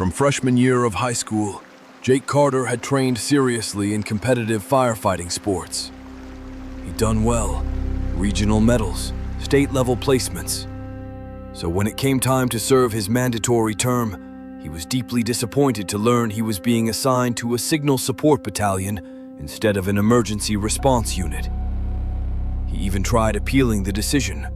From freshman year of high school, Jake Carter had trained seriously in competitive firefighting sports. He'd done well, regional medals, state-level placements. So when it came time to serve his mandatory term, he was deeply disappointed to learn he was being assigned to a signal support battalion instead of an emergency response unit. He even tried appealing the decision.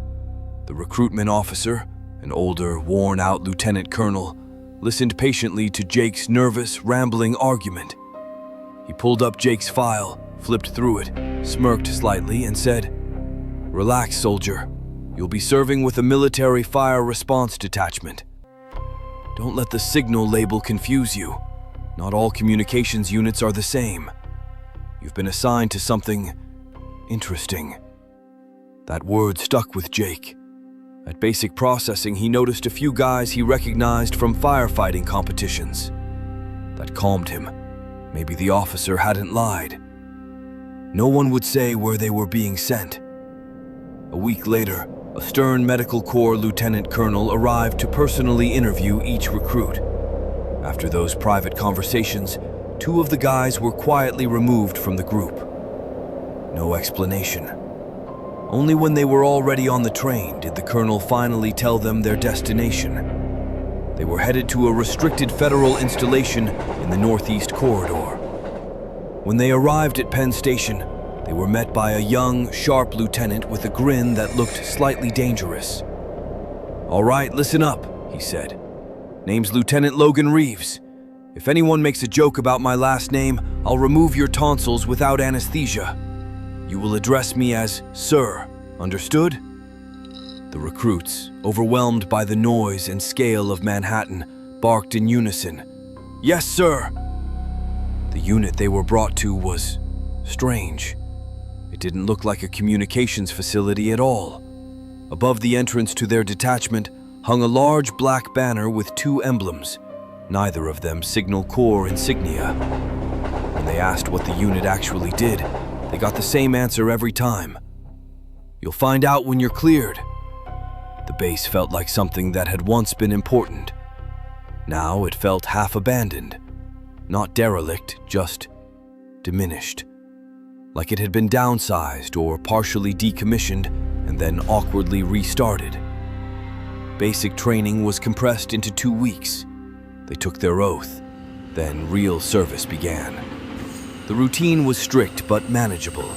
The recruitment officer, an older, worn-out lieutenant colonel, listened patiently to Jake's nervous, rambling argument. He pulled up Jake's file, flipped through it, smirked slightly, and said, "Relax, soldier. You'll be serving with a military fire response detachment. Don't let the signal label confuse you. Not all communications units are the same. You've been assigned to something interesting." That word stuck with Jake. At basic processing, he noticed a few guys he recognized from firefighting competitions. That calmed him. Maybe the officer hadn't lied. No one would say where they were being sent. A week later, a stern medical corps lieutenant colonel arrived to personally interview each recruit. After those private conversations, 2 of the guys were quietly removed from the group. No explanation. Only when they were already on the train did the colonel finally tell them their destination. They were headed to a restricted federal installation in the Northeast Corridor. When they arrived at Penn Station, they were met by a young, sharp lieutenant with a grin that looked slightly dangerous. "All right, listen up," he said. "Name's Lieutenant Logan Reeves. If anyone makes a joke about my last name, I'll remove your tonsils without anesthesia. You will address me as Sir, understood?" The recruits, overwhelmed by the noise and scale of Manhattan, barked in unison, "Yes, sir!" The unit they were brought to was strange. It didn't look like a communications facility at all. Above the entrance to their detachment hung a large black banner with 2 emblems, neither of them Signal Corps insignia. When they asked what the unit actually did, they got the same answer every time. "You'll find out when you're cleared." The base felt like something that had once been important. Now it felt half abandoned. Not derelict, just diminished. Like it had been downsized or partially decommissioned and then awkwardly restarted. Basic training was compressed into 2 weeks. They took their oath. Then real service began. The routine was strict but manageable.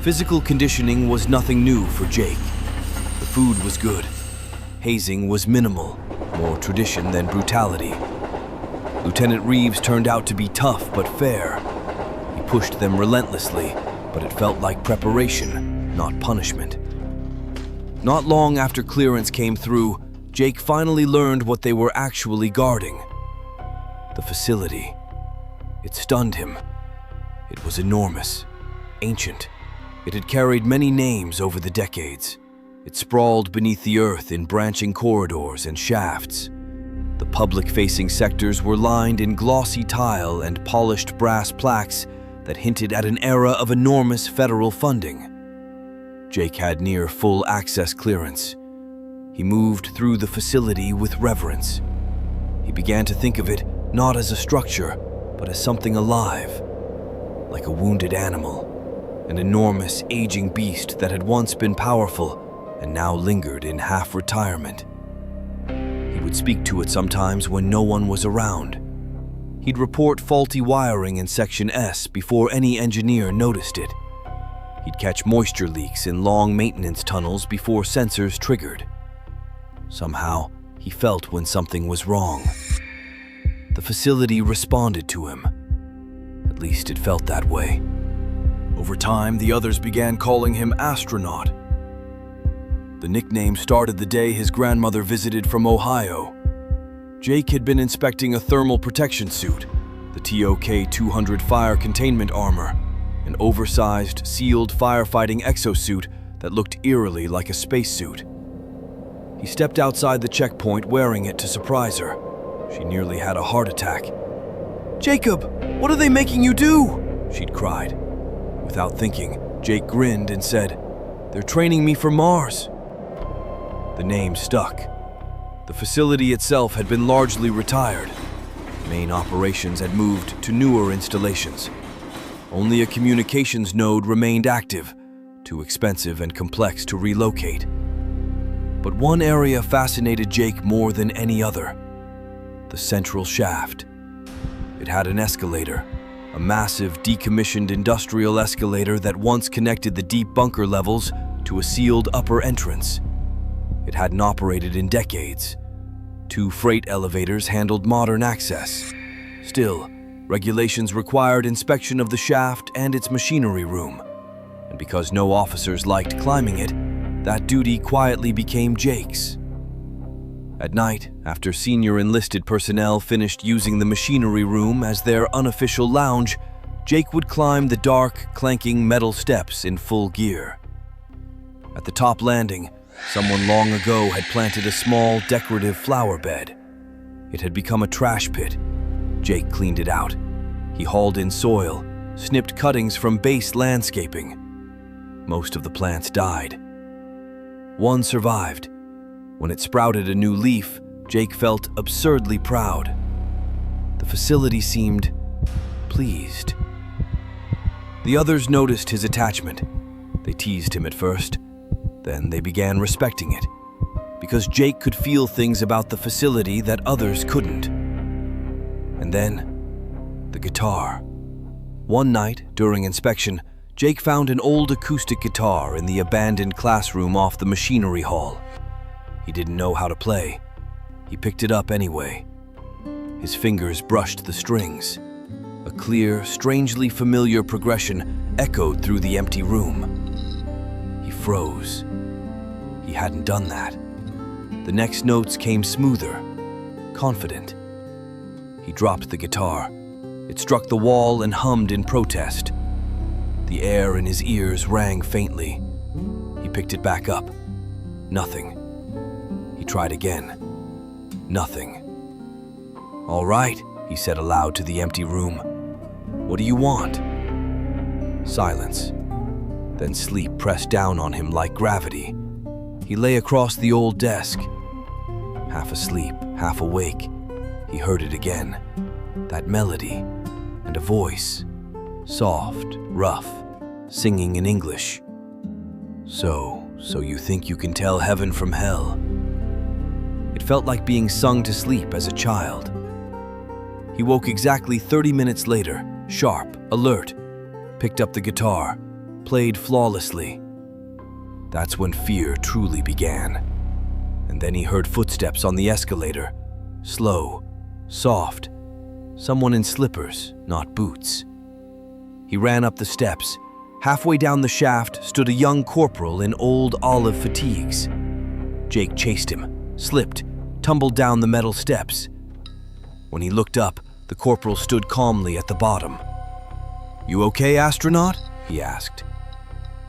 Physical conditioning was nothing new for Jake. The food was good. Hazing was minimal, more tradition than brutality. Lieutenant Reeves turned out to be tough but fair. He pushed them relentlessly, but it felt like preparation, not punishment. Not long after clearance came through, Jake finally learned what they were actually guarding. The facility. It stunned him. It was enormous, ancient. It had carried many names over the decades. It sprawled beneath the earth in branching corridors and shafts. The public-facing sectors were lined in glossy tile and polished brass plaques that hinted at an era of enormous federal funding. Jake had near full access clearance. He moved through the facility with reverence. He began to think of it not as a structure, but as something alive. Like a wounded animal, an enormous, aging beast that had once been powerful and now lingered in half-retirement. He would speak to it sometimes when no one was around. He'd report faulty wiring in Section S before any engineer noticed it. He'd catch moisture leaks in long maintenance tunnels before sensors triggered. Somehow, he felt when something was wrong. The facility responded to him. At least it felt that way. Over time, the others began calling him Astronaut. The nickname started the day his grandmother visited from Ohio. Jake had been inspecting a thermal protection suit, the TOK 200 fire containment armor, an oversized, sealed firefighting exosuit that looked eerily like a spacesuit. He stepped outside the checkpoint wearing it to surprise her. She nearly had a heart attack. "Jacob, what are they making you do?" she'd cried. Without thinking, Jake grinned and said, "They're training me for Mars." The name stuck. The facility itself had been largely retired, Main operations had moved to newer installations. Only a communications node remained active, too expensive and complex to relocate. But one area fascinated Jake more than any other: the central shaft. It had an escalator, a massive decommissioned industrial escalator that once connected the deep bunker levels to a sealed upper entrance. It hadn't operated in decades. 2 freight elevators handled modern access. Still, regulations required inspection of the shaft and its machinery room. And because no officers liked climbing it, that duty quietly became Jake's. At night, after senior enlisted personnel finished using the machinery room as their unofficial lounge, Jake would climb the dark, clanking metal steps in full gear. At the top landing, someone long ago had planted a small, decorative flower bed. It had become a trash pit. Jake cleaned it out. He hauled in soil, snipped cuttings from base landscaping. Most of the plants died. One survived. When it sprouted a new leaf, Jake felt absurdly proud. The facility seemed pleased. The others noticed his attachment. They teased him at first. Then they began respecting it, because Jake could feel things about the facility that others couldn't. And then, the guitar. One night, during inspection, Jake found an old acoustic guitar in the abandoned classroom off the machinery hall. He didn't know how to play. He picked it up anyway. His fingers brushed the strings. A clear, strangely familiar progression echoed through the empty room. He froze. He hadn't done that. The next notes came smoother, confident. He dropped the guitar. It struck the wall and hummed in protest. The air in his ears rang faintly. He picked it back up. Nothing. He tried again. Nothing. "All right," he said aloud to the empty room. "What do you want?" Silence. Then sleep pressed down on him like gravity. He lay across the old desk. Half asleep, half awake, he heard it again. That melody, and a voice, soft, rough, singing in English. So you think you can tell heaven from hell?" It felt like being sung to sleep as a child. He woke exactly 30 minutes later, sharp, alert, picked up the guitar, played flawlessly. That's when fear truly began. And then he heard footsteps on the escalator, slow, soft, someone in slippers, not boots. He ran up the steps. Halfway down the shaft stood a young corporal in old olive fatigues. Jake chased him, slipped, tumbled down the metal steps. When he looked up, the corporal stood calmly at the bottom. "You okay, astronaut?" he asked.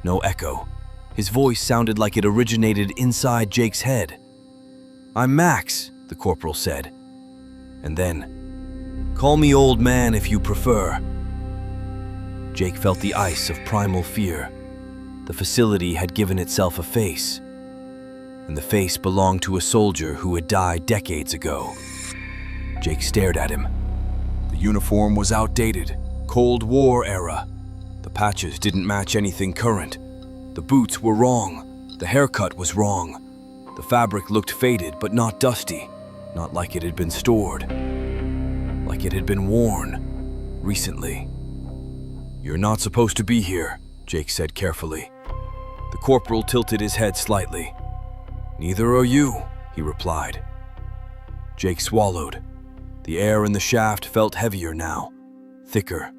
No echo. His voice sounded like it originated inside Jake's head. "I'm Max," the corporal said. And then, "Call me old man if you prefer." Jake felt the ice of primal fear. The facility had given itself a face, and the face belonged to a soldier who had died decades ago. Jake stared at him. The uniform was outdated, Cold War era. The patches didn't match anything current. The boots were wrong. The haircut was wrong. The fabric looked faded but not dusty, not like it had been stored. Like it had been worn recently. "You're not supposed to be here," Jake said carefully. The corporal tilted his head slightly. "Neither are you," he replied. Jake swallowed. The air in the shaft felt heavier now, thicker.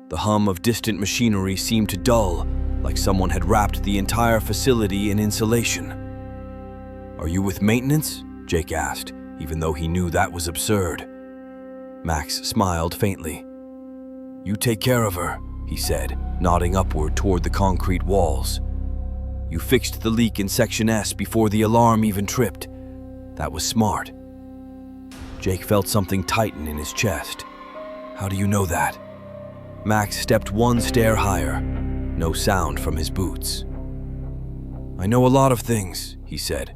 The hum of distant machinery seemed to dull, like someone had wrapped the entire facility in insulation. "Are you with maintenance?" Jake asked, even though he knew that was absurd. Max smiled faintly. "You take care of her," he said, nodding upward toward the concrete walls. "You fixed the leak in Section S before the alarm even tripped. That was smart." Jake felt something tighten in his chest. "How do you know that?" Max stepped one stair higher. No sound from his boots. "I know a lot of things," he said.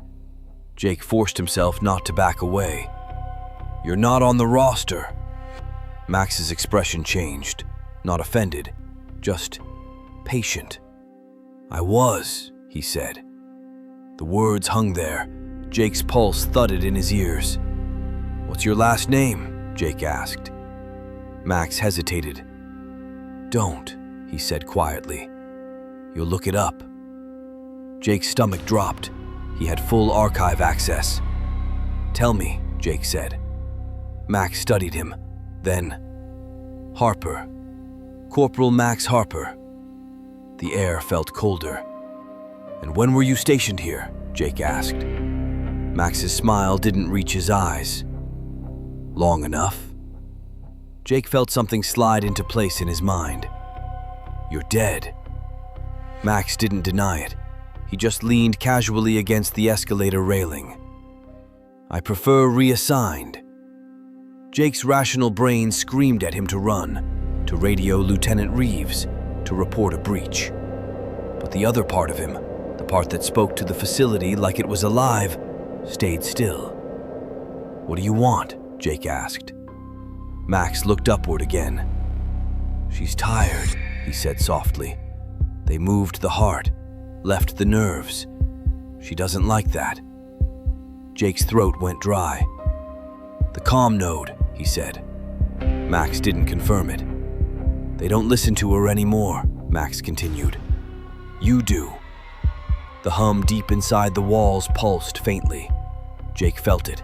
Jake forced himself not to back away. "You're not on the roster," Max's expression changed, not offended, just patient. "I was," he said. The words hung there. Jake's pulse thudded in his ears. "What's your last name?" Jake asked. Max hesitated. "Don't," he said quietly. "You'll look it up." Jake's stomach dropped. He had full archive access. "Tell me," Jake said. Max studied him. Then, "Harper. Corporal Max Harper." The air felt colder. "And when were you stationed here?" Jake asked. Max's smile didn't reach his eyes. "Long enough." Jake felt something slide into place in his mind. "You're dead." Max didn't deny it. He just leaned casually against the escalator railing. "I prefer reassigned." Jake's rational brain screamed at him to run, to radio Lieutenant Reeves, to report a breach. But the other part of him, the part that spoke to the facility like it was alive, stayed still. "What do you want?" Jake asked. Max looked upward again. "She's tired," he said softly. "They moved the heart, left the nerves. She doesn't like that." Jake's throat went dry. "The comm node," he said. Max didn't confirm it. "They don't listen to her anymore," Max continued. "You do." The hum deep inside the walls pulsed faintly. Jake felt it,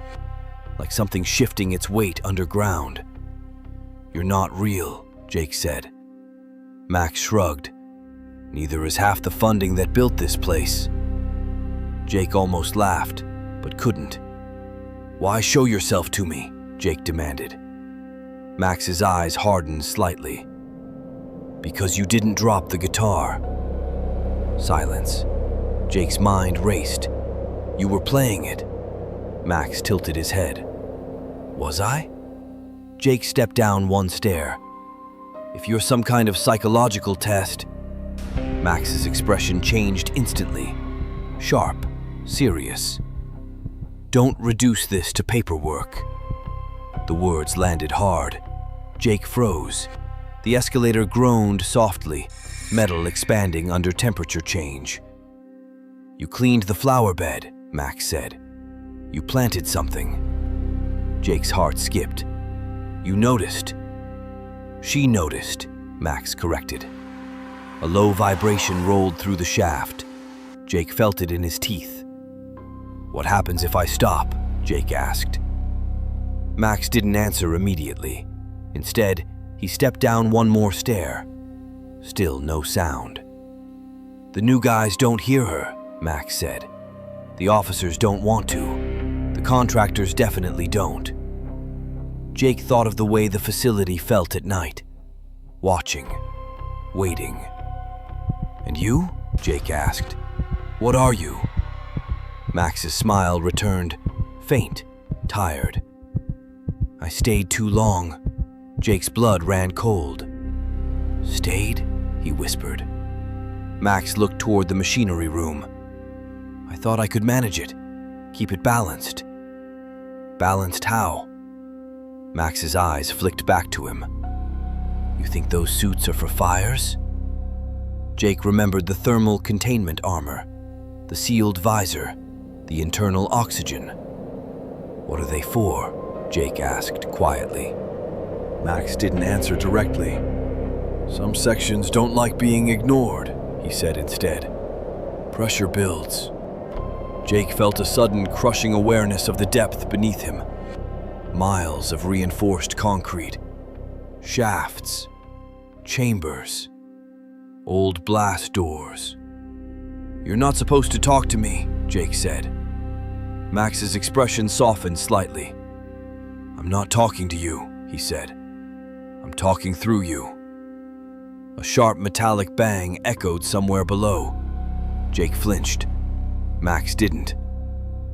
like something shifting its weight underground. "You're not real," Jake said. Max shrugged. "Neither is half the funding that built this place." Jake almost laughed, but couldn't. "Why show yourself to me?" Jake demanded. Max's eyes hardened slightly. "Because you didn't drop the guitar." Silence. Jake's mind raced. "You were playing it." Max tilted his head. "Was I?" Jake stepped down one stair. "If you're some kind of psychological test..." Max's expression changed instantly. Sharp, serious. "Don't reduce this to paperwork." The words landed hard. Jake froze. The escalator groaned softly, metal expanding under temperature change. "You cleaned the flower bed," Max said. "You planted something." Jake's heart skipped. "You noticed." "She noticed," Max corrected. A low vibration rolled through the shaft. Jake felt it in his teeth. "What happens if I stop?" Jake asked. Max didn't answer immediately. Instead, he stepped down one more stair. Still no sound. "The new guys don't hear her," Max said. "The officers don't want to. The contractors definitely don't." Jake thought of the way the facility felt at night. Watching. Waiting. "And you?" Jake asked. "What are you?" Max's smile returned, faint, tired. "I stayed too long." Jake's blood ran cold. "Stayed?" he whispered. Max looked toward the machinery room. "I thought I could manage it, keep it balanced." "Balanced how?" Max's eyes flicked back to him. "You think those suits are for fires?" Jake remembered the thermal containment armor, the sealed visor, the internal oxygen. "What are they for?" Jake asked quietly. Max didn't answer directly. "Some sections don't like being ignored," he said instead. "Pressure builds." Jake felt a sudden crushing awareness of the depth beneath him. Miles of reinforced concrete. Shafts. Chambers. Old blast doors. "You're not supposed to talk to me," Jake said. Max's expression softened slightly. "I'm not talking to you," he said. "I'm talking through you." A sharp metallic bang echoed somewhere below. Jake flinched. Max didn't.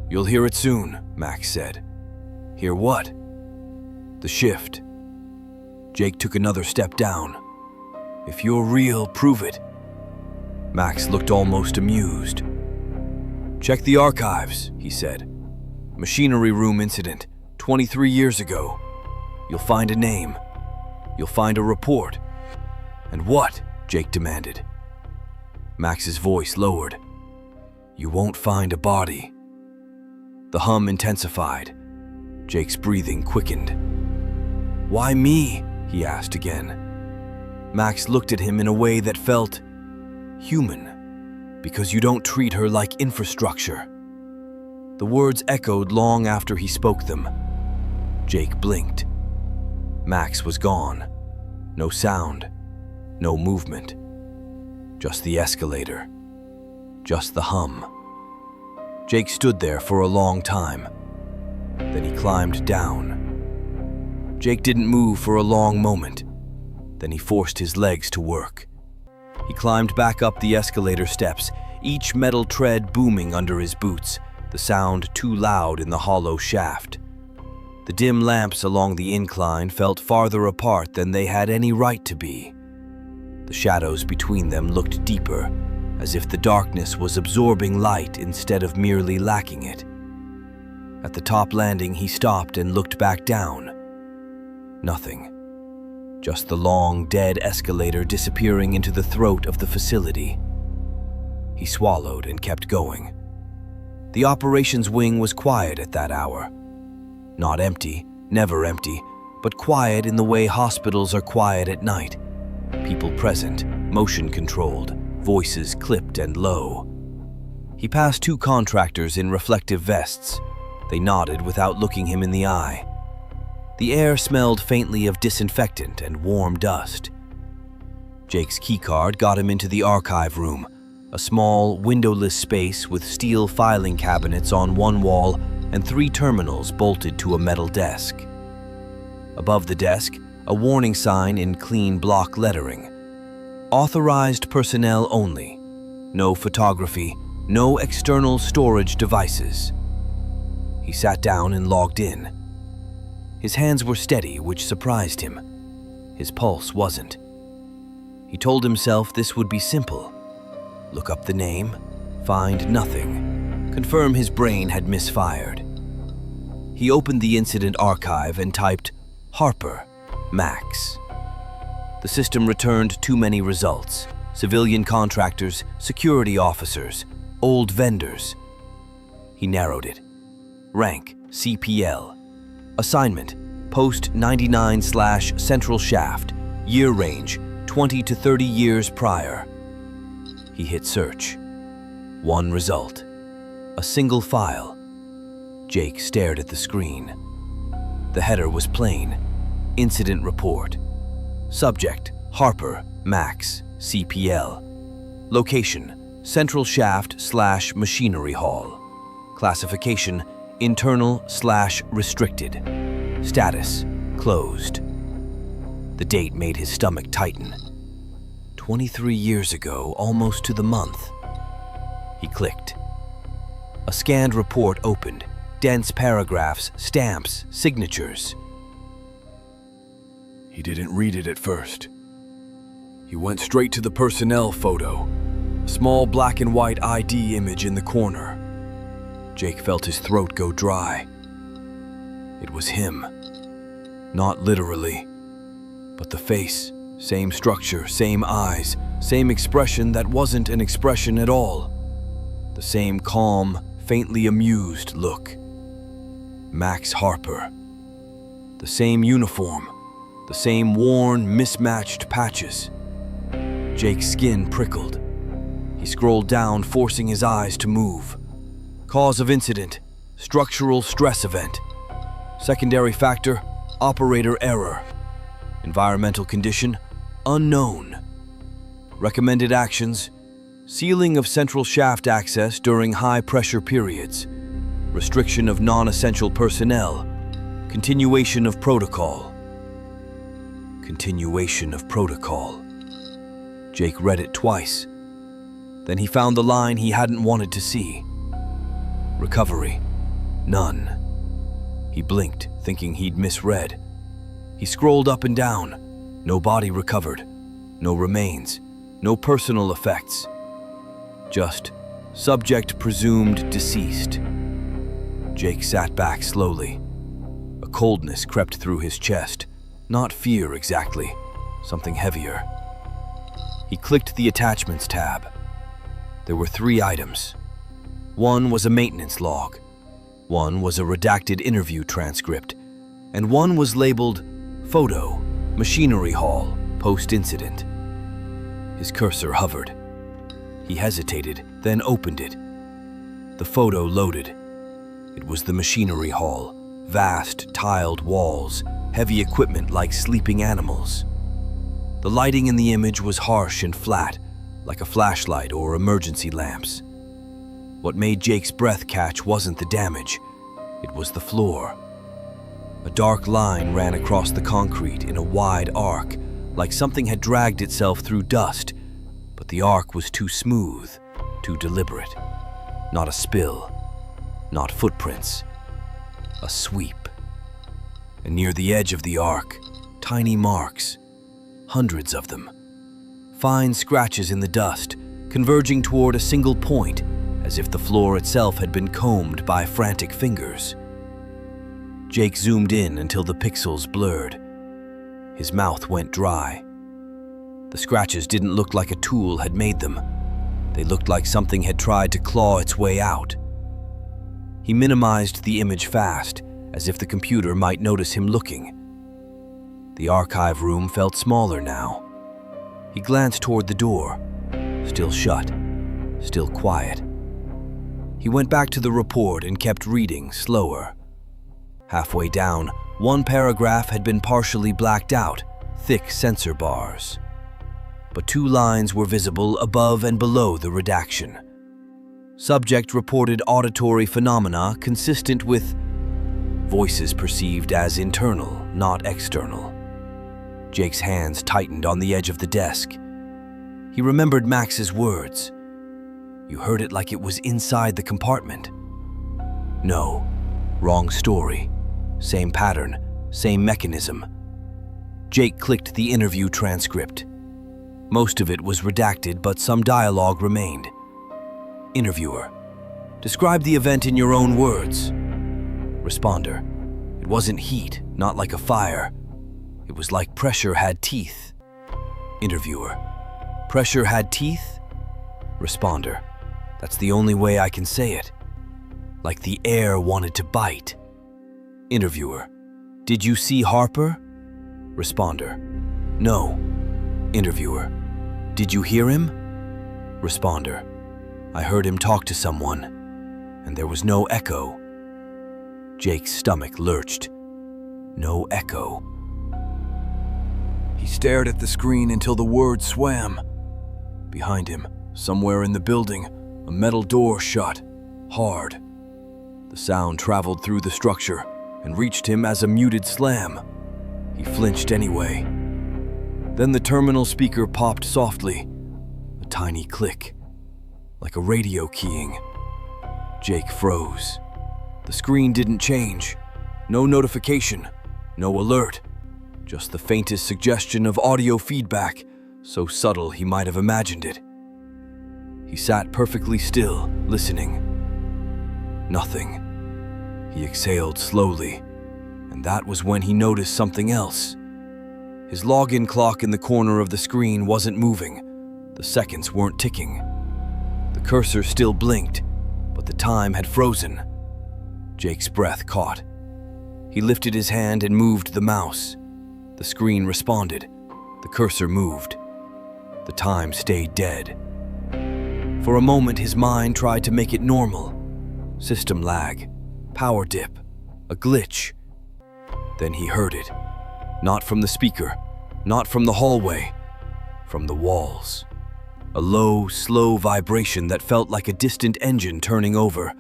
"You'll hear it soon," Max said. "Hear what?" "The shift." Jake took another step down. "If you're real, prove it." Max looked almost amused. "Check the archives," he said. "Machinery room incident, 23 years ago. You'll find a name. You'll find a report." "And what?" Jake demanded. Max's voice lowered. "You won't find a body." The hum intensified. Jake's breathing quickened. "Why me?" he asked again. Max looked at him in a way that felt human. "Because you don't treat her like infrastructure." The words echoed long after he spoke them. Jake blinked. Max was gone. No sound, no movement. Just the escalator. Just the hum. Jake stood there for a long time. Then he climbed down. Jake didn't move for a long moment. Then he forced his legs to work. He climbed back up the escalator steps, each metal tread booming under his boots, the sound too loud in the hollow shaft. The dim lamps along the incline felt farther apart than they had any right to be. The shadows between them looked deeper, as if the darkness was absorbing light instead of merely lacking it. At the top landing, he stopped and looked back down. Nothing. Just the long, dead escalator disappearing into the throat of the facility. He swallowed and kept going. The operations wing was quiet at that hour. Not empty, never empty, but quiet in the way hospitals are quiet at night. People present, motion controlled, voices clipped and low. He passed two contractors in reflective vests. They nodded without looking him in the eye. The air smelled faintly of disinfectant and warm dust. Jake's keycard got him into the archive room, a small, windowless space with steel filing cabinets on one wall and 3 terminals bolted to a metal desk. Above the desk, a warning sign in clean block lettering. Authorized personnel only. No photography, no external storage devices. He sat down and logged in. His hands were steady, which surprised him. His pulse wasn't. He told himself this would be simple. Look up the name, find nothing, confirm his brain had misfired. He opened the incident archive and typed Harper, Max. The system returned too many results. Civilian contractors, security officers, old vendors. He narrowed it. Rank, CPL. Assignment, Post 99/Central Shaft. Year range, 20 to 30 years prior. He hit search. One result. A single file. Jake stared at the screen. The header was plain. Incident report. Subject, Harper, Max, CPL. Location, Central Shaft/Machinery Hall. Classification, Internal/Restricted. Status, closed. The date made his stomach tighten. 23 years ago, almost to the month. He clicked. A scanned report opened. Dense paragraphs, stamps, signatures. He didn't read it at first. He went straight to the personnel photo, a small black and white ID image in the corner. Jake felt his throat go dry. It was him. Not literally, but the face, same structure, same eyes, same expression that wasn't an expression at all. The same calm, faintly amused look. Max Harper. The same uniform, the same worn, mismatched patches. Jake's skin prickled. He scrolled down, forcing his eyes to move. Cause of incident, structural stress event. Secondary factor, operator error. Environmental condition, unknown. Recommended actions, sealing of central shaft access during high-pressure periods. Restriction of non-essential personnel. Continuation of protocol. Continuation of protocol. Jake read it twice. Then he found the line he hadn't wanted to see. Recovery. None. He blinked, thinking he'd misread. He scrolled up and down. No body recovered. No remains. No personal effects. Just subject presumed deceased. Jake sat back slowly. A coldness crept through his chest. Not fear exactly, something heavier. He clicked the Attachments tab. There were 3 items. One was a maintenance log, one was a redacted interview transcript, and one was labeled Photo, Machinery Hall, Post-Incident. His cursor hovered. He hesitated, then opened it. The photo loaded. It was the machinery hall, vast tiled walls, heavy equipment like sleeping animals. The lighting in the image was harsh and flat, like a flashlight or emergency lamps. What made Jake's breath catch wasn't the damage, it was the floor. A dark line ran across the concrete in a wide arc, like something had dragged itself through dust, but the arc was too smooth, too deliberate. Not a spill, not footprints, a sweep. And near the edge of the arc, tiny marks, hundreds of them. Fine scratches in the dust, converging toward a single point, as if the floor itself had been combed by frantic fingers. Jake zoomed in until the pixels blurred. His mouth went dry. The scratches didn't look like a tool had made them. They looked like something had tried to claw its way out. He minimized the image fast, as if the computer might notice him looking. The archive room felt smaller now. He glanced toward the door, still shut, still quiet. He went back to the report and kept reading slower. Halfway down, one paragraph had been partially blacked out, thick censor bars. But 2 lines were visible above and below the redaction. Subject reported auditory phenomena consistent with voices perceived as internal, not external. Jake's hands tightened on the edge of the desk. He remembered Max's words. You heard it like it was inside the compartment. No, wrong story. Same pattern, same mechanism. Jake clicked the interview transcript. Most of it was redacted, but some dialogue remained. Interviewer: describe the event in your own words. Responder: it wasn't heat, not like a fire. It was like pressure had teeth. Interviewer: pressure had teeth? Responder: that's the only way I can say it. Like the air wanted to bite. Interviewer: did you see Harper? Responder: no. Interviewer: did you hear him? Responder: I heard him talk to someone, and there was no echo. Jake's stomach lurched. No echo. He stared at the screen until the words swam. Behind him, somewhere in the building, a metal door shut, hard. The sound traveled through the structure and reached him as a muted slam. He flinched anyway. Then the terminal speaker popped softly, a tiny click, like a radio keying. Jake froze. The screen didn't change. No notification, no alert, just the faintest suggestion of audio feedback, so subtle he might have imagined it. He sat perfectly still, listening. Nothing. He exhaled slowly, and that was when he noticed something else. His login clock in the corner of the screen wasn't moving. The seconds weren't ticking. The cursor still blinked, but the time had frozen. Jake's breath caught. He lifted his hand and moved the mouse. The screen responded. The cursor moved. The time stayed dead. For a moment, his mind tried to make it normal. System lag, power dip, a glitch. Then he heard it. Not from the speaker, not from the hallway, from the walls. A low, slow vibration that felt like a distant engine turning over,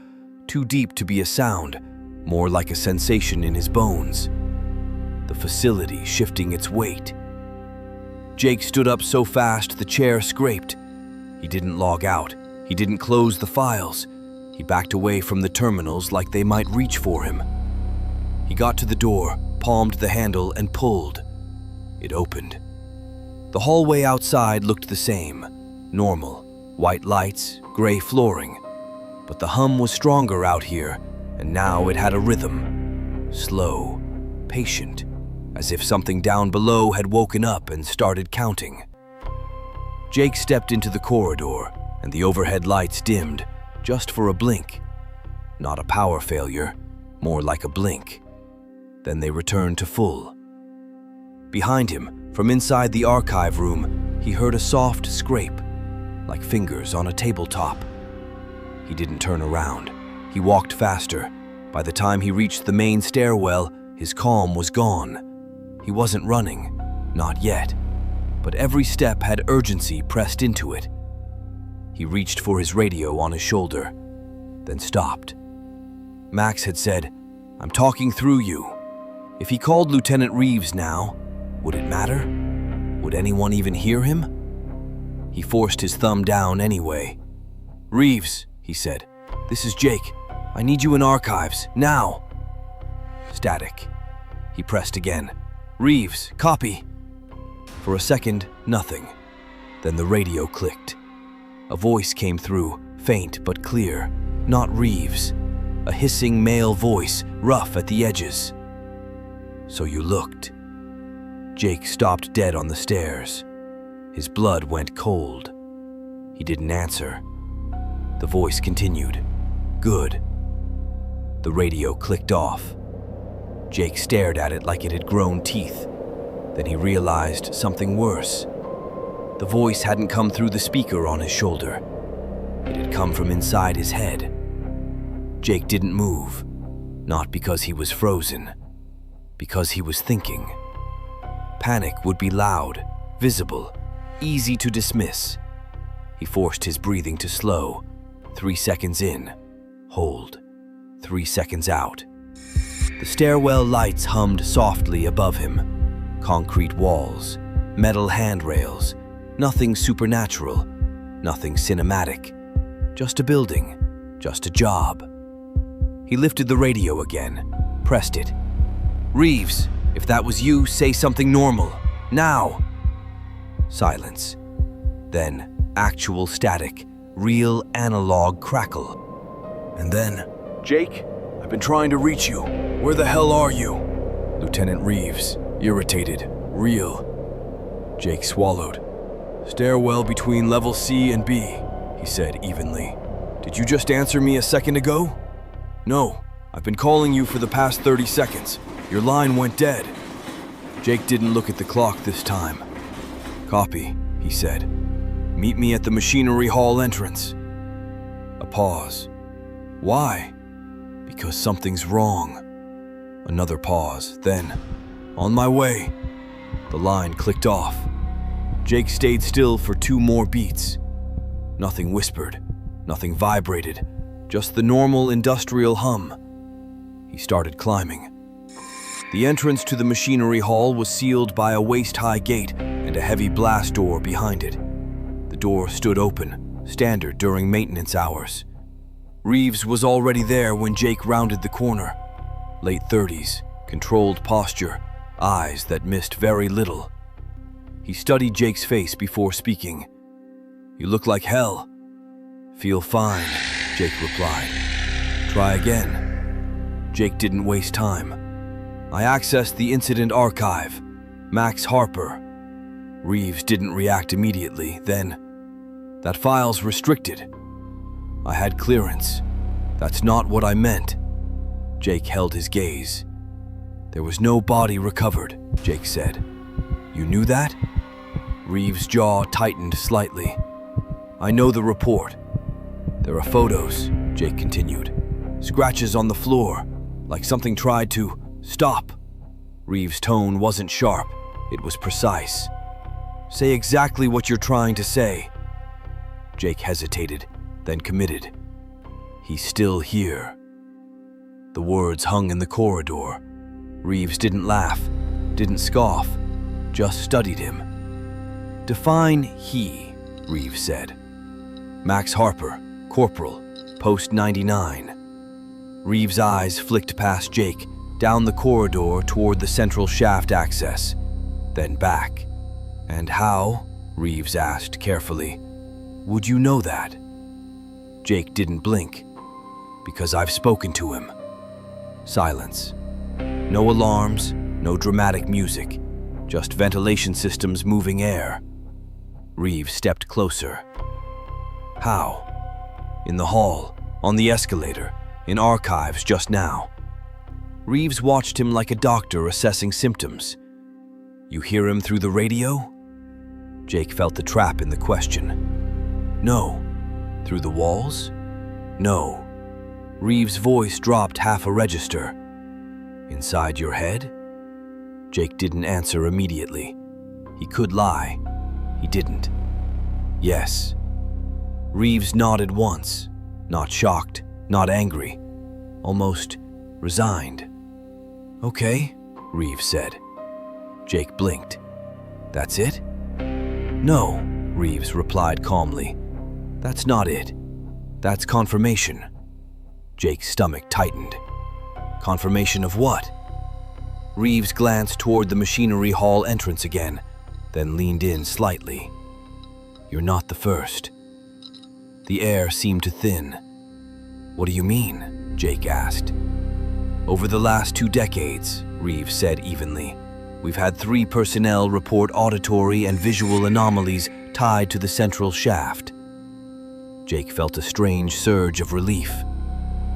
too deep to be a sound, more like a sensation in his bones. The facility shifting its weight. Jake stood up so fast the chair scraped. He didn't log out. He didn't close the files. He backed away from the terminals like they might reach for him. He got to the door, palmed the handle, and pulled. It opened. The hallway outside looked the same. Normal. White lights, gray flooring. But the hum was stronger out here, and now it had a rhythm. Slow, patient, as if something down below had woken up and started counting. Jake stepped into the corridor, and the overhead lights dimmed, just for a blink. Not a power failure, more like a blink. Then they returned to full. Behind him, from inside the archive room, he heard a soft scrape, like fingers on a tabletop. He didn't turn around. He walked faster. By the time he reached the main stairwell, his calm was gone. He wasn't running, not yet, but every step had urgency pressed into it. He reached for his radio on his shoulder, then stopped. Max had said, "I'm talking through you." If he called Lieutenant Reeves now, would it matter? Would anyone even hear him? He forced his thumb down anyway. "Reeves," he said, "this is Jake. I need you in archives, now." Static. He pressed again. "Reeves, copy." For a second, nothing. Then the radio clicked. A voice came through, faint but clear. Not Reeves. A hissing male voice, rough at the edges. "So you looked." Jake stopped dead on the stairs. His blood went cold. He didn't answer. The voice continued. "Good." The radio clicked off. Jake stared at it like it had grown teeth. Then he realized something worse. The voice hadn't come through the speaker on his shoulder. It had come from inside his head. Jake didn't move, not because he was frozen, because he was thinking. Panic would be loud, visible, easy to dismiss. He forced his breathing to slow. 3 seconds in, hold. 3 seconds out. The stairwell lights hummed softly above him. Concrete walls, metal handrails, nothing supernatural, nothing cinematic. Just a building, just a job. He lifted the radio again, pressed it. "Reeves, if that was you, say something normal. Now!" Silence. Then actual static, real analog crackle. And then, "Jake, I've been trying to reach you. Where the hell are you?" Lieutenant Reeves, irritated, real. Jake swallowed. "Stairwell between level C and B," he said evenly. "Did you just answer me a second ago?" "No, I've been calling you for the past 30 seconds. Your line went dead." Jake didn't look at the clock this time. "Copy," he said. "Meet me at the machinery hall entrance." A pause. "Why?" "Because something's wrong." Another pause, then, "On my way." The line clicked off. Jake stayed still for 2 more beats. Nothing whispered, nothing vibrated, just the normal industrial hum. He started climbing. The entrance to the machinery hall was sealed by a waist-high gate and a heavy blast door behind it. The door stood open, standard during maintenance hours. Reeves was already there when Jake rounded the corner. Late 30s, controlled posture, eyes that missed very little. He studied Jake's face before speaking. "You look like hell." "Feel fine," Jake replied. "Try again." Jake didn't waste time. "I accessed the incident archive. Max Harper." Reeves didn't react immediately. Then, "That file's restricted." "I had clearance. That's not what I meant." Jake held his gaze. "There was no body recovered," Jake said. "You knew that?" Reeves' jaw tightened slightly. "I know the report." "There are photos," Jake continued. "Scratches on the floor, like something tried to stop." Reeves' tone wasn't sharp, it was precise. "Say exactly what you're trying to say." Jake hesitated, then committed. "He's still here." The words hung in the corridor. Reeves didn't laugh, didn't scoff, just studied him. "Define he," Reeves said. "Max Harper, Corporal, Post 99. Reeves' eyes flicked past Jake, down the corridor toward the central shaft access, then back. "And how," Reeves asked carefully, "would you know that?" Jake didn't blink. "Because I've spoken to him." Silence. No alarms, No dramatic music, just ventilation systems moving air. Reeves stepped closer. How? In the hall, on the escalator, in archives just now. Reeves watched him like a doctor assessing symptoms. You hear him through the radio? Jake felt the trap in the question. No. Through the walls? No. Reeves' voice dropped half a register. Inside your head? Jake didn't answer immediately. He could lie. He didn't. Yes. Reeves nodded once, not shocked, not angry, almost resigned. Okay, Reeves said. Jake blinked. That's it? No, Reeves replied calmly. That's not it. That's confirmation. Jake's stomach tightened. Confirmation of what? Reeves glanced toward the machinery hall entrance again, then leaned in slightly. You're not the first. The air seemed to thin. What do you mean? Jake asked. Over the last 2 decades, Reeves said evenly, we've had 3 personnel report auditory and visual anomalies tied to the central shaft. Jake felt a strange surge of relief.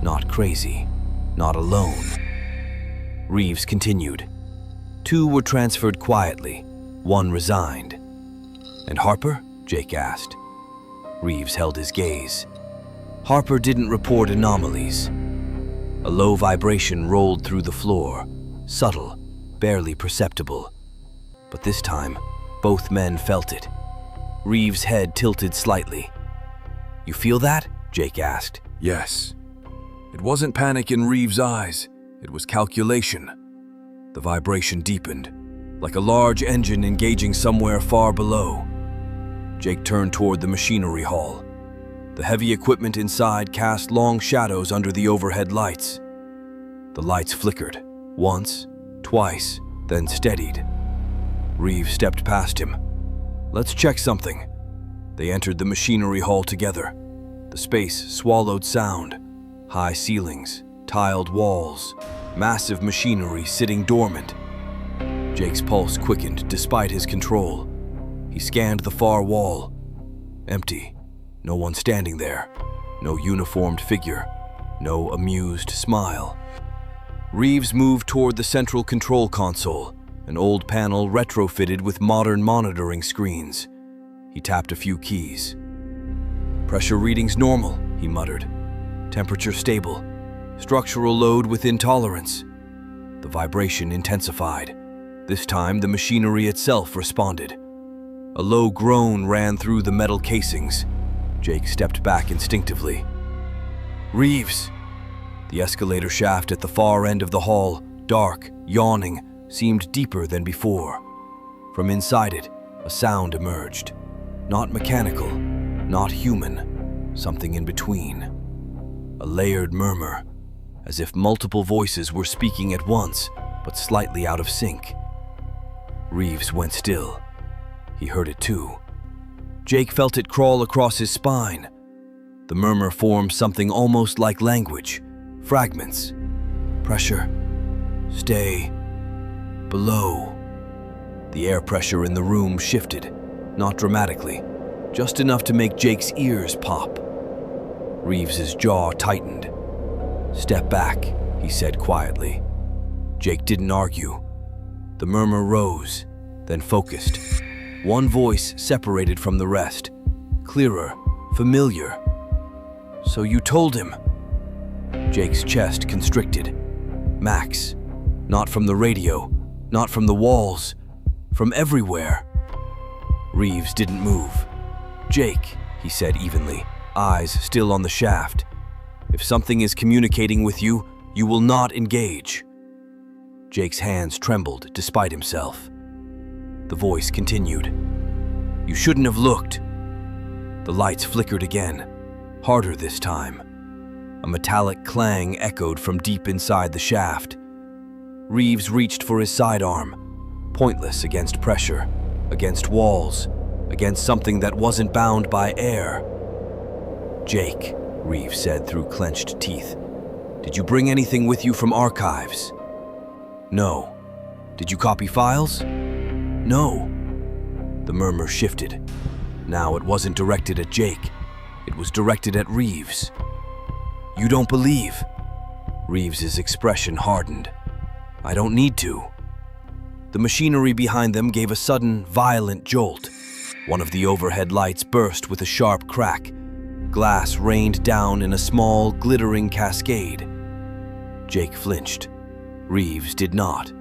Not crazy, not alone. Reeves continued. 2 were transferred quietly, 1 resigned. And Harper? Jake asked. Reeves held his gaze. Harper didn't report anomalies. A low vibration rolled through the floor, subtle, barely perceptible. But this time, both men felt it. Reeves' head tilted slightly. You feel that? Jake asked. Yes. It wasn't panic in Reeves' eyes. It was calculation. The vibration deepened, like a large engine engaging somewhere far below. Jake turned toward the machinery hall. The heavy equipment inside cast long shadows under the overhead lights. The lights flickered, once, twice, then steadied. Reeves stepped past him. Let's check something. They entered the machinery hall together. The space swallowed sound. High ceilings, tiled walls, massive machinery sitting dormant. Jake's pulse quickened despite his control. He scanned the far wall. Empty. No one standing there. No uniformed figure. No amused smile. Reeves moved toward the central control console, an old panel retrofitted with modern monitoring screens. He tapped a few keys. Pressure readings normal, he muttered. Temperature stable. Structural load within tolerance. The vibration intensified. This time, the machinery itself responded. A low groan ran through the metal casings. Jake stepped back instinctively. Reeves! The escalator shaft at the far end of the hall, dark, yawning, seemed deeper than before. From inside it, a sound emerged. Not mechanical, not human, something in between. A layered murmur, as if multiple voices were speaking at once, but slightly out of sync. Reeves went still. He heard it too. Jake felt it crawl across his spine. The murmur formed something almost like language. Fragments. Pressure. Stay. Below. The air pressure in the room shifted, not dramatically, just enough to make Jake's ears pop. Reeves's jaw tightened. Step back, he said quietly. Jake didn't argue. The murmur rose, then focused. One voice separated from the rest. Clearer, familiar. So you told him? Jake's chest constricted. Max. Not from the radio, not from the walls, from everywhere. Reeves didn't move. Jake, he said evenly, eyes still on the shaft. If something is communicating with you, you will not engage. Jake's hands trembled despite himself. The voice continued. You shouldn't have looked. The lights flickered again, harder this time. A metallic clang echoed from deep inside the shaft. Reeves reached for his sidearm, pointless against pressure, against walls, against something that wasn't bound by air. Jake, Reeves said through clenched teeth, did you bring anything with you from archives? No. Did you copy files? No. The murmur shifted. Now it wasn't directed at Jake. It was directed at Reeves. You don't believe? Reeves's expression hardened. I don't need to. The machinery behind them gave a sudden, violent jolt. One of the overhead lights burst with a sharp crack. Glass rained down in a small, glittering cascade. Jake flinched. Reeves did not.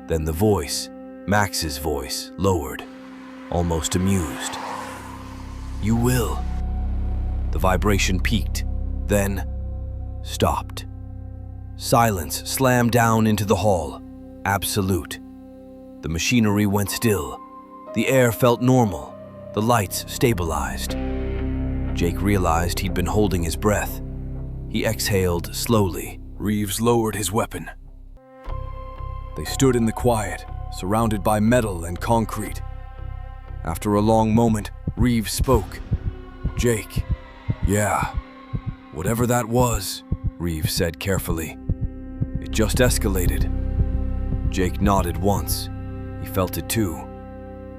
Then the voice, Max's voice, lowered, almost amused. You will. The vibration peaked, then stopped. Silence slammed down into the hall, absolute. The machinery went still. The air felt normal. The lights stabilized. Jake realized he'd been holding his breath. He exhaled slowly. Reeves lowered his weapon. They stood in the quiet, surrounded by metal and concrete. After a long moment, Reeves spoke. Jake. Yeah. Whatever that was, Reeves said carefully. It just escalated. Jake nodded once. He felt it too.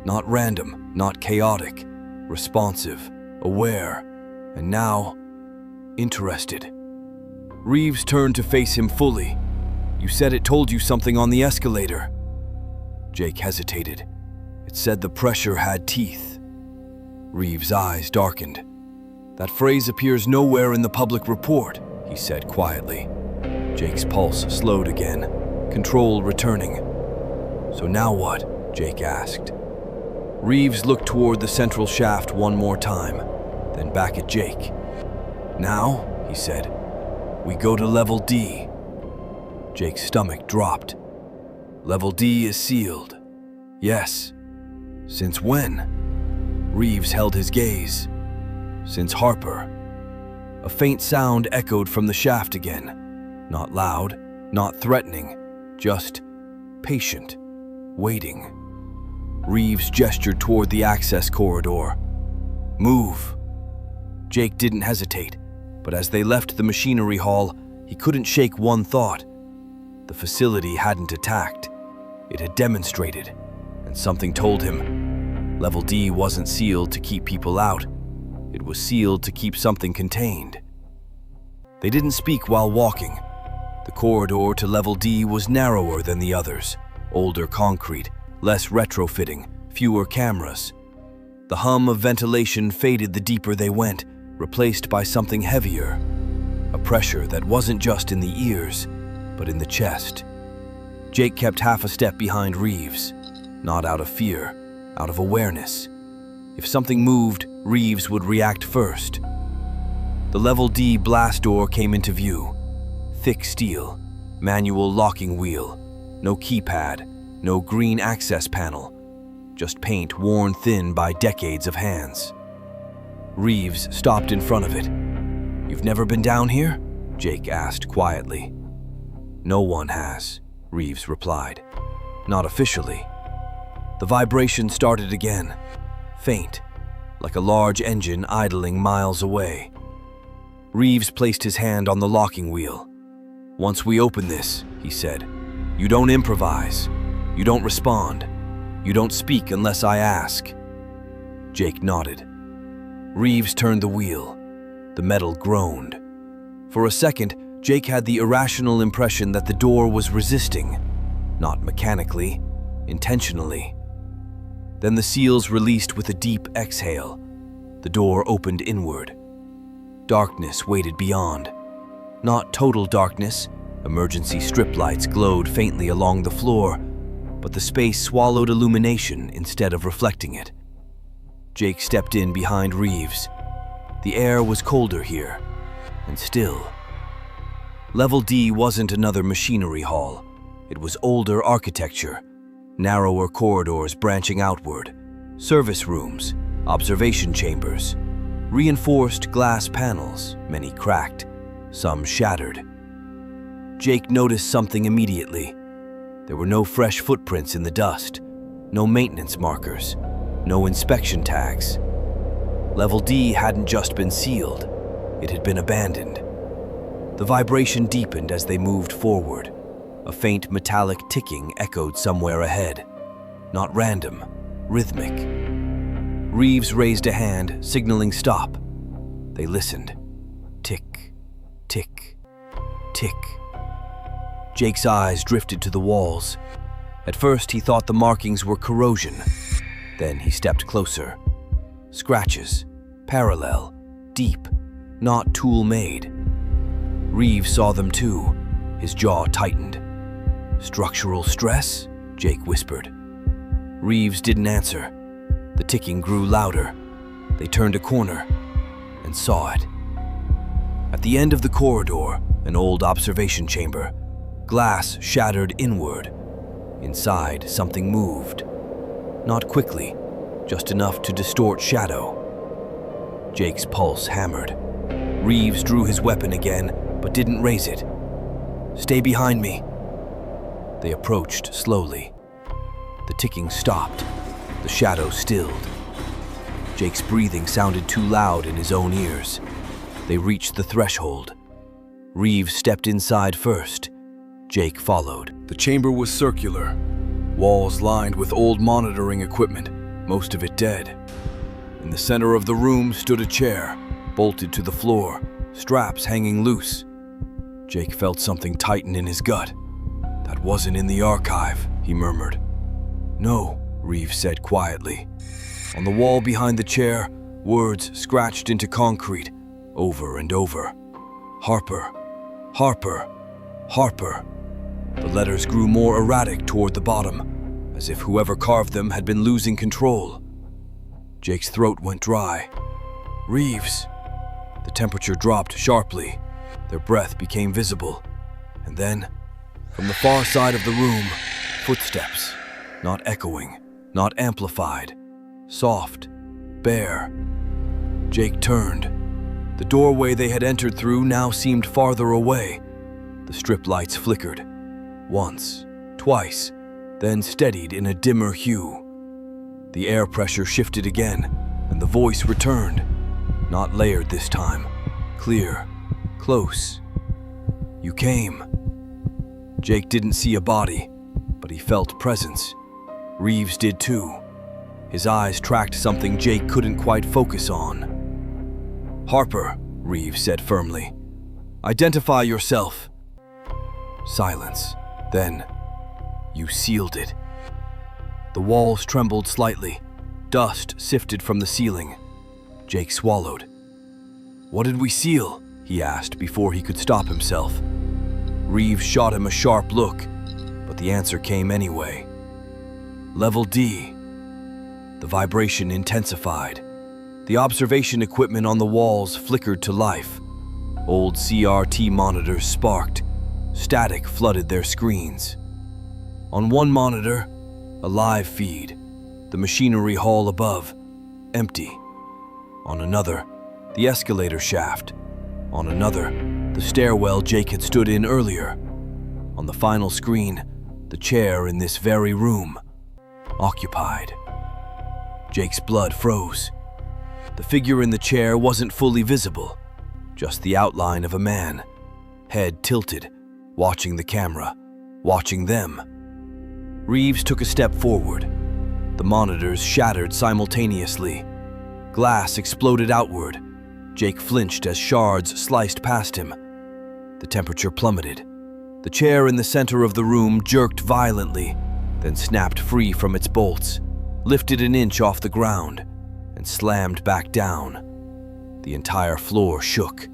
Not random, not chaotic. Responsive, aware, and now, interested. Reeves turned to face him fully. You said it told you something on the escalator. Jake hesitated. It said the pressure had teeth. Reeves' eyes darkened. That phrase appears nowhere in the public report, he said quietly. Jake's pulse slowed again, control returning. So now what? Jake asked. Reeves looked toward the central shaft one more time, then back at Jake. Now, he said, we go to level D. Jake's stomach dropped. Level D is sealed. Yes. Since when? Reeves held his gaze. Since Harper. A faint sound echoed from the shaft again. Not loud, not threatening, just patient, waiting. Reeves gestured toward the access corridor. Move. Jake didn't hesitate, but as they left the machinery hall, he couldn't shake one thought. The facility hadn't attacked. It had demonstrated, and something told him Level D wasn't sealed to keep people out. It was sealed to keep something contained. They didn't speak while walking. The corridor to Level D was narrower than the others, older concrete, less retrofitting, fewer cameras. The hum of ventilation faded the deeper they went, replaced by something heavier, a pressure that wasn't just in the ears, but in the chest. Jake kept half a step behind Reeves, not out of fear, out of awareness. If something moved, Reeves would react first. The Level D blast door came into view. Thick steel, manual locking wheel, no keypad, no green access panel, just paint worn thin by decades of hands. Reeves stopped in front of it. You've never been down here? Jake asked quietly. No one has, Reeves replied. Not officially. The vibration started again, faint, like a large engine idling miles away. Reeves placed his hand on the locking wheel. Once we open this, he said, you don't improvise. You don't respond. You don't speak unless I ask. Jake nodded. Reeves turned the wheel. The metal groaned. For a second, Jake had the irrational impression that the door was resisting, not mechanically, intentionally. Then the seals released with a deep exhale. The door opened inward. Darkness waited beyond. Not total darkness. Emergency strip lights glowed faintly along the floor, but the space swallowed illumination instead of reflecting it. Jake stepped in behind Reeves. The air was colder here, and still. Level D wasn't another machinery hall. It was older architecture, narrower corridors branching outward, service rooms, observation chambers, reinforced glass panels, many cracked, some shattered. Jake noticed something immediately. There were no fresh footprints in the dust, no maintenance markers, no inspection tags. Level D hadn't just been sealed, it had been abandoned. The vibration deepened as they moved forward. A faint metallic ticking echoed somewhere ahead. Not random, rhythmic. Reeves raised a hand, signaling stop. They listened. Tick, tick, tick. Jake's eyes drifted to the walls. At first, he thought the markings were corrosion. Then he stepped closer. Scratches, parallel, deep, not tool-made. Reeves saw them too. His jaw tightened. "Structural stress?" Jake whispered. Reeves didn't answer. The ticking grew louder. They turned a corner and saw it. At the end of the corridor, an old observation chamber. Glass shattered inward. Inside, something moved. Not quickly, just enough to distort shadow. Jake's pulse hammered. Reeves drew his weapon again, but didn't raise it. "Stay behind me." They approached slowly. The ticking stopped. The shadow stilled. Jake's breathing sounded too loud in his own ears. They reached the threshold. Reeves stepped inside first. Jake followed. The chamber was circular, walls lined with old monitoring equipment, most of it dead. In the center of the room stood a chair, bolted to the floor, straps hanging loose. Jake felt something tighten in his gut. "That wasn't in the archive," he murmured. "No," Reeves said quietly. On the wall behind the chair, words scratched into concrete, over and over. "Harper, Harper, Harper." The letters grew more erratic toward the bottom, as if whoever carved them had been losing control. Jake's throat went dry. "Reeves." The temperature dropped sharply. Their breath became visible. And then, from the far side of the room, footsteps, not echoing, not amplified, soft, bare. Jake turned. The doorway they had entered through now seemed farther away. The strip lights flickered. Once, twice, then steadied in a dimmer hue. The air pressure shifted again, and the voice returned. Not layered this time. Clear. Close. "You came." Jake didn't see a body, but he felt presence. Reeves did too. His eyes tracked something Jake couldn't quite focus on. "Harper," Reeves said firmly. "Identify yourself." Silence. Then, "You sealed it." The walls trembled slightly. Dust sifted from the ceiling. Jake swallowed. "What did we seal?" he asked before he could stop himself. Reeves shot him a sharp look, but the answer came anyway. "Level D." The vibration intensified. The observation equipment on the walls flickered to life. Old CRT monitors sparked. Static flooded their screens. On one monitor, a live feed. The machinery hall above, empty. On another, the escalator shaft. On another, the stairwell Jake had stood in earlier. On the final screen, the chair in this very room, occupied. Jake's blood froze. The figure in the chair wasn't fully visible, just the outline of a man, head tilted, watching the camera, watching them. Reeves took a step forward. The monitors shattered simultaneously. Glass exploded outward. Jake flinched as shards sliced past him. The temperature plummeted. The chair in the center of the room jerked violently, then snapped free from its bolts, lifted an inch off the ground, and slammed back down. The entire floor shook.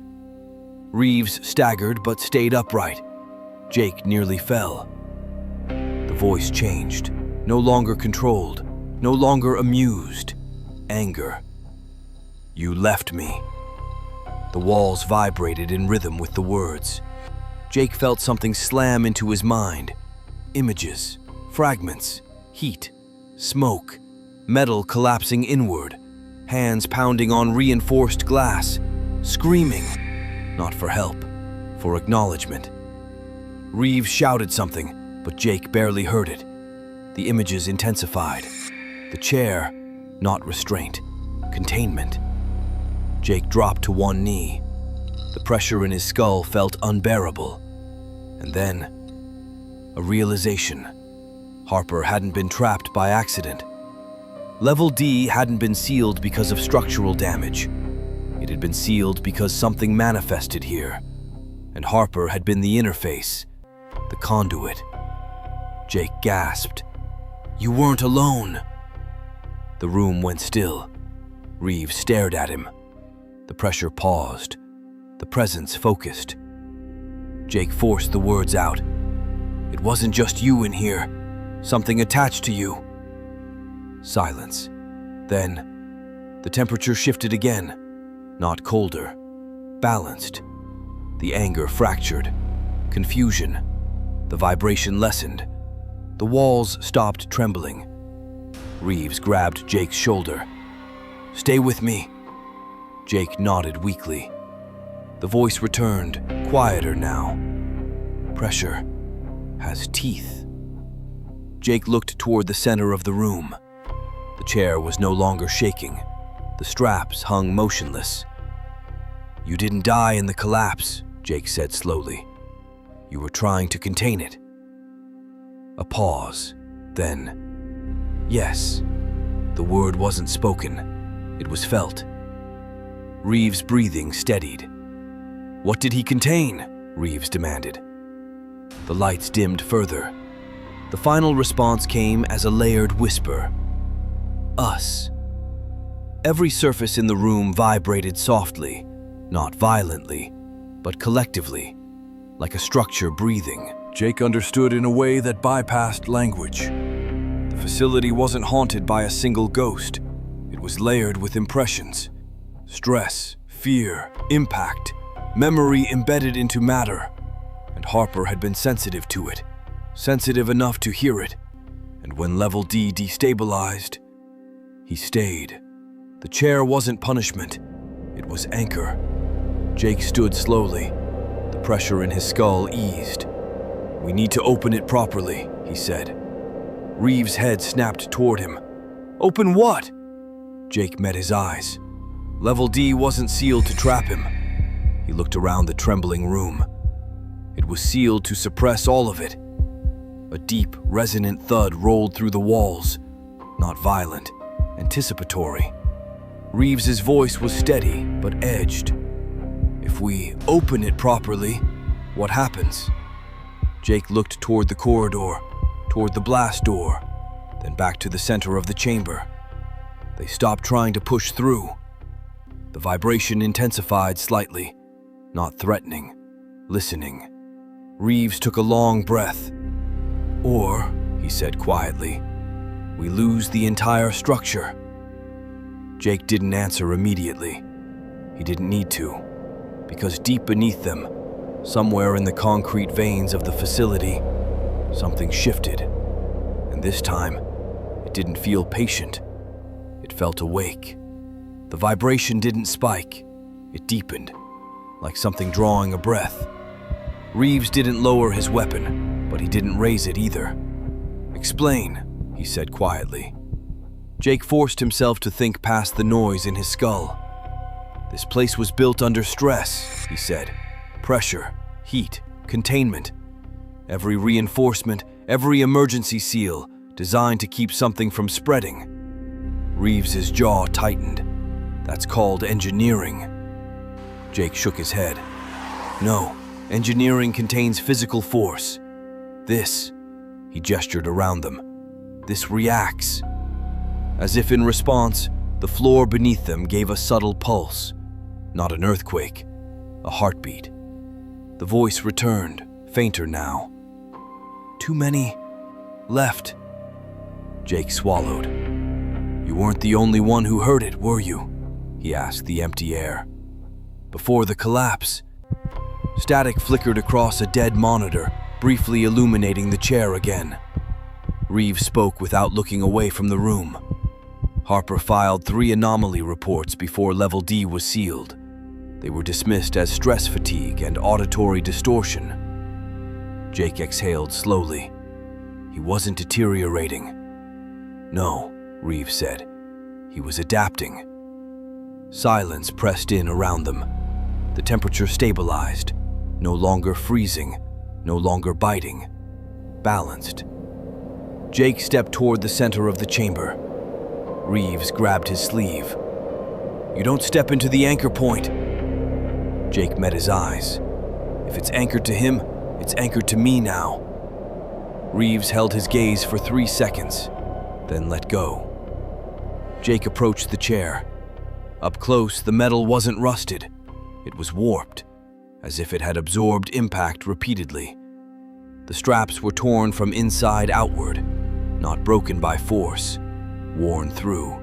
Reeves staggered but stayed upright. Jake nearly fell. The voice changed, no longer controlled, no longer amused. Anger. "You left me." The walls vibrated in rhythm with the words. Jake felt something slam into his mind. Images, fragments, heat, smoke, metal collapsing inward, hands pounding on reinforced glass, screaming, not for help, for acknowledgement. Reeves shouted something, but Jake barely heard it. The images intensified. The chair, not restraint, containment. Jake dropped to one knee. The pressure in his skull felt unbearable. And then, A realization. Harper hadn't been trapped by accident. Level D hadn't been sealed because of structural damage. It had been sealed because something manifested here, and Harper had been the interface, the conduit. Jake gasped. "You weren't alone." The room went still. Reeves stared at him. The pressure paused. The presence focused. Jake forced the words out. "It wasn't just you in here. Something attached to you." Silence. Then, the temperature shifted again. Not colder. Balanced. The anger fractured. Confusion. The vibration lessened. The walls stopped trembling. Reeves grabbed Jake's shoulder. "Stay with me." Jake nodded weakly. The voice returned, quieter now. "Pressure has teeth." Jake looked toward the center of the room. The chair was no longer shaking. The straps hung motionless. "You didn't die in the collapse," Jake said slowly. "You were trying to contain it." A pause. Then, "Yes." The word wasn't spoken. It was felt. Reeves' breathing steadied. "What did he contain?" Reeves demanded. The lights dimmed further. The final response came as a layered whisper. "Us." Every surface in the room vibrated softly, not violently, but collectively, like a structure breathing. Jake understood in a way that bypassed language. The facility wasn't haunted by a single ghost. It was layered with impressions. Stress, fear, impact, memory embedded into matter. And Harper had been sensitive to it, sensitive enough to hear it. And when Level D destabilized, he stayed. The chair wasn't punishment. It was anchor. Jake stood slowly. The pressure in his skull eased. "We need to open it properly," he said. Reeves' head snapped toward him. "Open what?" Jake met his eyes. Level D wasn't sealed to trap him. He looked around the trembling room. It was sealed to suppress all of it. A deep, resonant thud rolled through the walls. Not violent, anticipatory. Reeves' voice was steady, but edged. "If we open it properly, what happens?" Jake looked toward the corridor, toward the blast door, then back to the center of the chamber. They stopped trying to push through. The vibration intensified slightly, not threatening, listening. Reeves took a long breath. "Or," he said quietly, "we lose the entire structure." Jake didn't answer immediately. He didn't need to, because deep beneath them, somewhere in the concrete veins of the facility, something shifted. And this time, it didn't feel patient. It felt awake. The vibration didn't spike. It deepened, like something drawing a breath. Reeves didn't lower his weapon, but he didn't raise it either. "Explain," he said quietly. Jake forced himself to think past the noise in his skull. "This place was built under stress," he said. "Pressure, heat, containment. Every reinforcement, every emergency seal, designed to keep something from spreading." Reeves' jaw tightened. "That's called engineering." Jake shook his head. "No, engineering contains physical force. This," he gestured around them, "this reacts." As if in response, the floor beneath them gave a subtle pulse. Not an earthquake, a heartbeat. The voice returned, fainter now. "Too many left." Jake swallowed. "You weren't the only one who heard it, were you?" he asked the empty air. "Before the collapse." Static flickered across a dead monitor, briefly illuminating the chair again. Reeves spoke without looking away from the room. Harper filed 3 anomaly reports before Level D was sealed. They were dismissed as stress fatigue and auditory distortion. Jake exhaled slowly. He wasn't deteriorating. "No," Reeves said. "He was adapting." Silence pressed in around them. The temperature stabilized, no longer freezing, no longer biting. balanced. Jake stepped toward the center of the chamber. Reeves grabbed his sleeve. "You don't step into the anchor point." Jake met his eyes. If it's anchored to him, it's anchored to me now. Reeves held his gaze for 3 seconds, then let go. Jake approached the chair. Up close, the metal wasn't rusted. It was warped, as if it had absorbed impact repeatedly. The straps were torn from inside outward, not broken by force, worn through.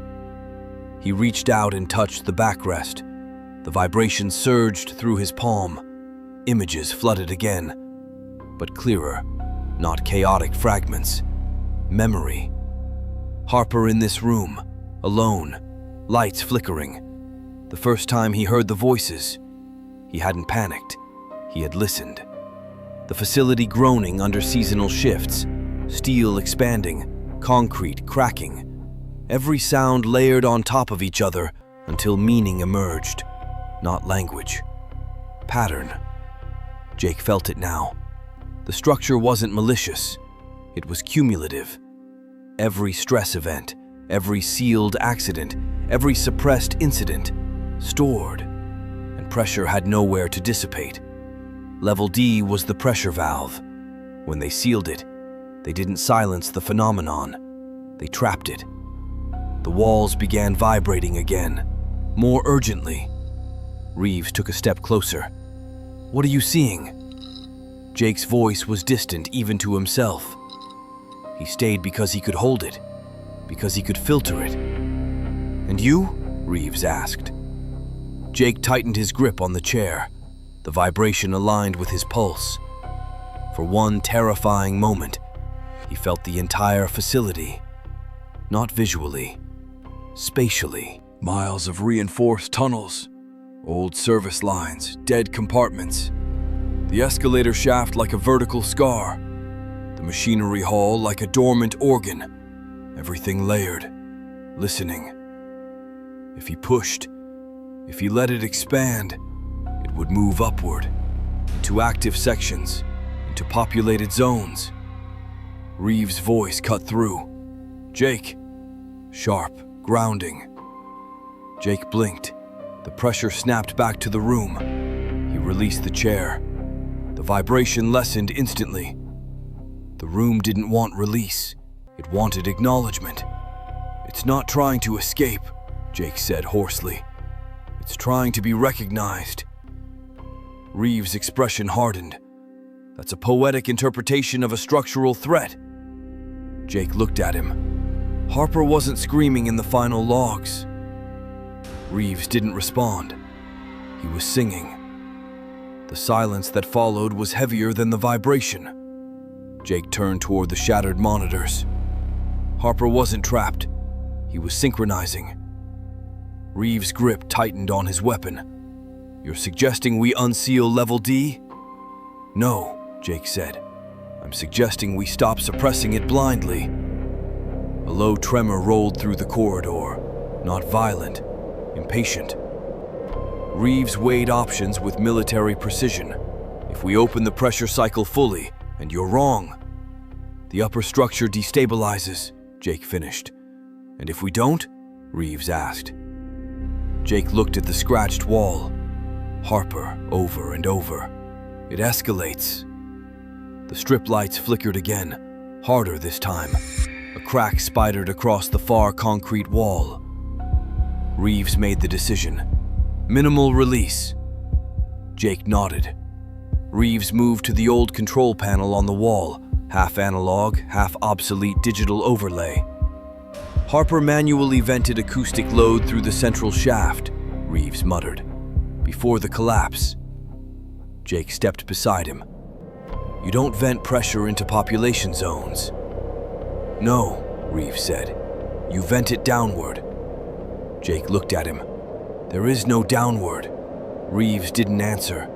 He reached out and touched the backrest. The vibration surged through his palm. Images flooded again, but clearer, not chaotic fragments. Memory. Harper in this room, alone, lights flickering. The first time he heard the voices, he hadn't panicked. He had listened. The facility groaning under seasonal shifts, steel expanding, concrete cracking. Every sound layered on top of each other until meaning emerged, not language. Pattern. Jake felt it now. The structure wasn't malicious. It was cumulative. Every stress event, every sealed accident, every suppressed incident, stored, and pressure had nowhere to dissipate. Level D was the pressure valve. When they sealed it, they didn't silence the phenomenon. They trapped it. The walls began vibrating again, more urgently. Reeves took a step closer. "What are you seeing?" Jake's voice was distant even to himself. He stayed because he could hold it, because he could filter it. "And you?" Reeves asked. Jake tightened his grip on the chair. The vibration aligned with his pulse. For one terrifying moment, he felt the entire facility. Not visually, spatially. Miles of reinforced tunnels, old service lines, dead compartments. The escalator shaft like a vertical scar. The machinery hall like a dormant organ. Everything layered, listening. If he pushed, if he let it expand, it would move upward, into active sections, into populated zones. Reeves' voice cut through. "Jake." Sharp, grounding. Jake blinked. The pressure snapped back to the room. He released the chair. The vibration lessened instantly. The room didn't want release. It wanted acknowledgement. "It's not trying to escape," Jake said hoarsely. "It's trying to be recognized." Reeves' expression hardened. "That's a poetic interpretation of a structural threat." Jake looked at him. Harper wasn't screaming in the final logs. Reeves didn't respond. He was singing. The silence that followed was heavier than the vibration. Jake turned toward the shattered monitors. Harper wasn't trapped. He was synchronizing. Reeves' grip tightened on his weapon. "You're suggesting we unseal Level D?" "No," Jake said. "I'm suggesting we stop suppressing it blindly." A low tremor rolled through the corridor, not violent, impatient. Reeves weighed options with military precision. "If we open the pressure cycle fully, and you're wrong." "The upper structure destabilizes," Jake finished. "And if we don't?" Reeves asked. Jake looked at the scratched wall. Harper, over and over. "It escalates." The strip lights flickered again, harder this time. A crack spidered across the far concrete wall. Reeves made the decision. "Minimal release." Jake nodded. Reeves moved to the old control panel on the wall, half analog, half obsolete digital overlay. Harper manually vented acoustic load through the central shaft, Reeves muttered, before the collapse. Jake stepped beside him. "You don't vent pressure into population zones." "No," Reeves said. "You vent it downward." Jake looked at him. "There is no downward." Reeves didn't answer.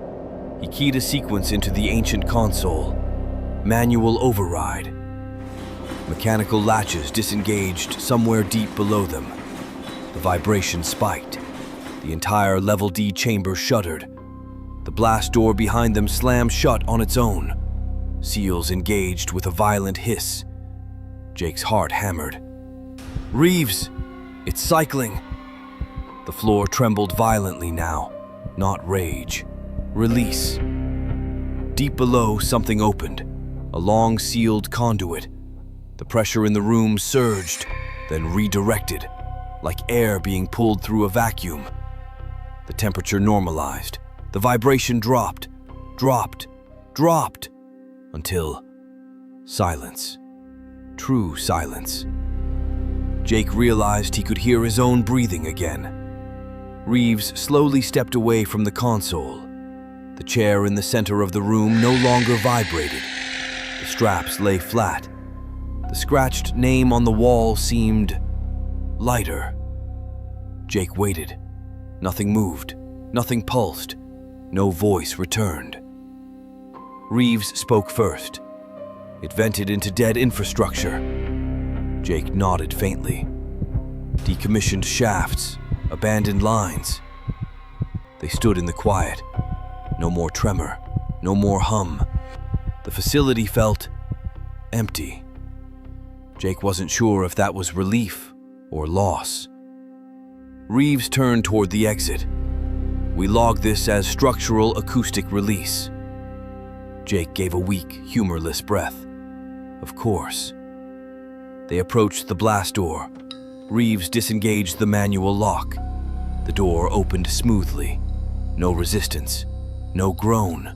He keyed a sequence into the ancient console. Manual override. Mechanical latches disengaged somewhere deep below them. The vibration spiked. The entire Level D chamber shuddered. The blast door behind them slammed shut on its own. Seals engaged with a violent hiss. Jake's heart hammered. "Reeves! It's cycling!" The floor trembled violently now, not rage. Release. Deep below, something opened, a long sealed conduit. The pressure in the room surged, then redirected, like air being pulled through a vacuum. The temperature normalized. The vibration dropped, until silence. True silence. Jake realized he could hear his own breathing again. Reeves slowly stepped away from the console. The chair in the center of the room no longer vibrated. The straps lay flat. The scratched name on the wall seemed lighter. Jake waited. Nothing moved. Nothing pulsed. No voice returned. Reeves spoke first. It vented into dead infrastructure. Jake nodded faintly. Decommissioned shafts, abandoned lines. They stood in the quiet. No more tremor, no more hum. The facility felt empty. Jake wasn't sure if that was relief or loss. Reeves turned toward the exit. "We log this as structural acoustic release." Jake gave a weak, humorless breath. Of course. They approached the blast door. Reeves disengaged the manual lock. The door opened smoothly. No resistance, no groan.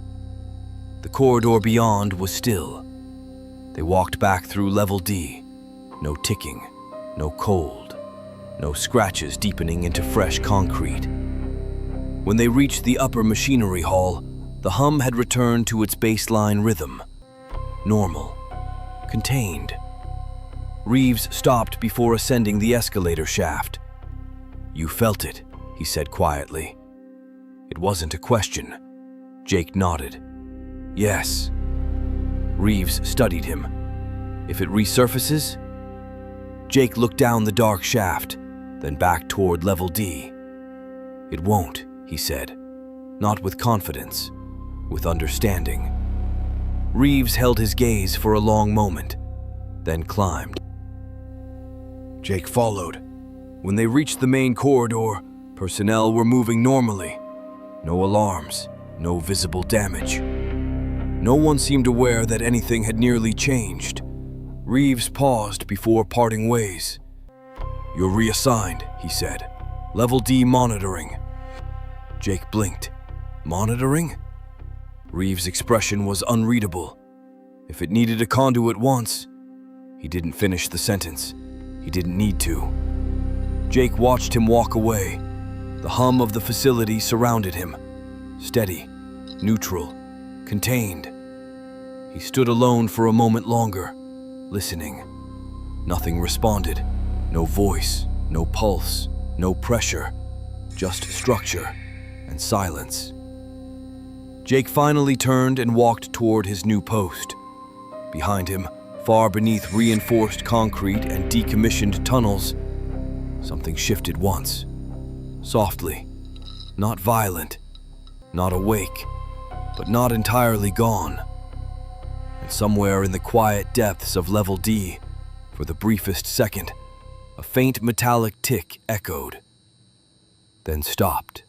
The corridor beyond was still. They walked back through level D. No ticking, no cold, no scratches deepening into fresh concrete. When they reached the upper machinery hall, the hum had returned to its baseline rhythm. Normal. Contained. Reeves stopped before ascending the escalator shaft. "You felt it," he said quietly. It wasn't a question. Jake nodded. "Yes." Reeves studied him. "If it resurfaces?" Jake looked down the dark shaft, then back toward level D. "It won't," he said. Not with confidence, with understanding. Reeves held his gaze for a long moment, then climbed. Jake followed. When they reached the main corridor, personnel were moving normally. No alarms, no visible damage. No one seemed aware that anything had nearly changed. Reeves paused before parting ways. "You're reassigned," he said. "Level D monitoring." Jake blinked. "Monitoring?" Reeves' expression was unreadable. If it needed a conduit once, he didn't finish the sentence. He didn't need to. Jake watched him walk away. The hum of the facility surrounded him. Steady, neutral, contained. He stood alone for a moment longer, listening. Nothing responded. No voice, no pulse, no pressure. Just structure and silence. Jake finally turned and walked toward his new post. Behind him, far beneath reinforced concrete and decommissioned tunnels, something shifted once. Softly. Not violent. Not awake. But not entirely gone. And somewhere in the quiet depths of level D, for the briefest second, a faint metallic tick echoed, then stopped.